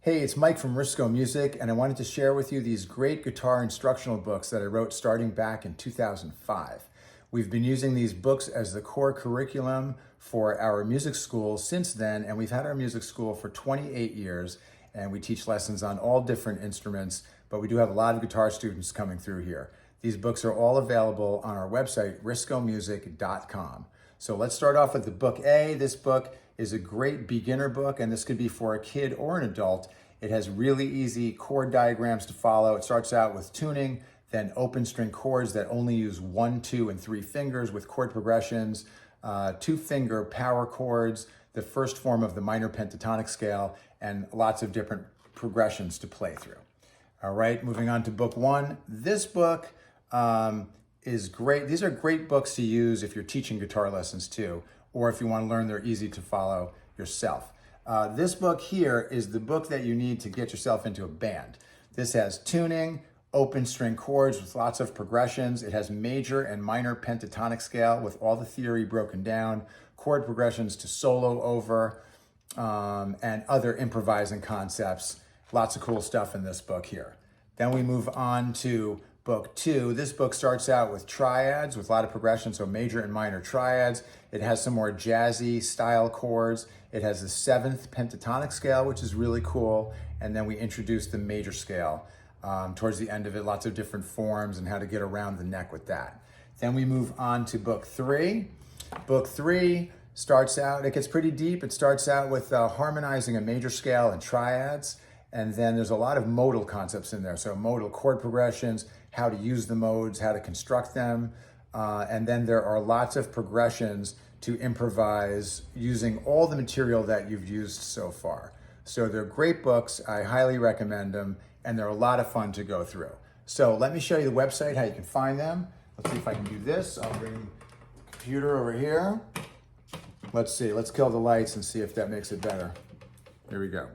Hey, it's Mike from Risko Music, and I wanted to share with you these great guitar instructional books that I wrote starting back in 2005. We've been using these books as the core curriculum for our music school since then, and we've had our music school for 28 years, and we teach lessons on all different instruments, but we do have a lot of guitar students coming through here. These books are all available on our website, riskomusic.com. So let's start off with the book A. This book is a great beginner book, and this could be for a kid or an adult. It has really easy chord diagrams to follow. It starts out with tuning, then open string chords that only use 1, 2, and 3 fingers with chord progressions, 2-finger power chords, the first form of the minor pentatonic scale, and lots of different progressions to play through. All right, moving on to book 1. This book is great. These are great books to use if you're teaching guitar lessons too, or if you want to learn, they're easy to follow yourself. This book here is the book that you need to get yourself into a band. This has tuning, open string chords with lots of progressions. It has major and minor pentatonic scale with all the theory broken down, chord progressions to solo over, and other improvising concepts. Lots of cool stuff in this book here. Then we move on to book 2. This book starts out with triads with a lot of progression, so major and minor triads. It has some more jazzy style chords. It has the 7th pentatonic scale, which is really cool. And then we introduce the major scale towards the end of it, lots of different forms and how to get around the neck with that. Then we move on to book 3. Book 3 starts out, it gets pretty deep. It starts out with harmonizing a major scale and triads. And then there's a lot of modal concepts in there. So modal chord progressions, how to use the modes, how to construct them. And then there are lots of progressions to improvise using all the material that you've used so far. So they're great books. I highly recommend them, and they're a lot of fun to go through. So let me show you the website, how you can find them. Let's see if I can do this. I'll bring the computer over here. Let's see, let's kill the lights and see if that makes it better. Here we go.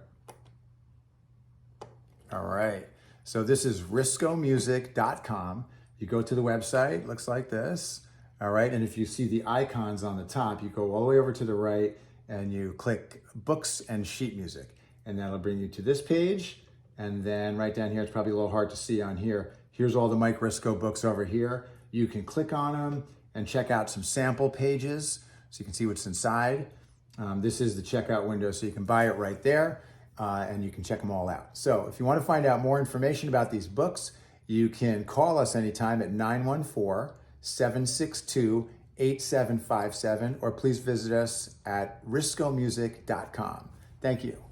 All right, so this is riskomusic.com. You go to the website, looks like this. All right, and if you see the icons on the top, you go all the way over to the right and you click books and sheet music. And that'll bring you to this page. And then right down here, it's probably a little hard to see on here. Here's all the Mike Risko books over here. You can click on them and check out some sample pages so you can see what's inside. This is the checkout window, so you can buy it right there. And you can check them all out. So if you want to find out more information about these books, you can call us anytime at 914-762-8757, or please visit us at riskomusic.com. Thank you.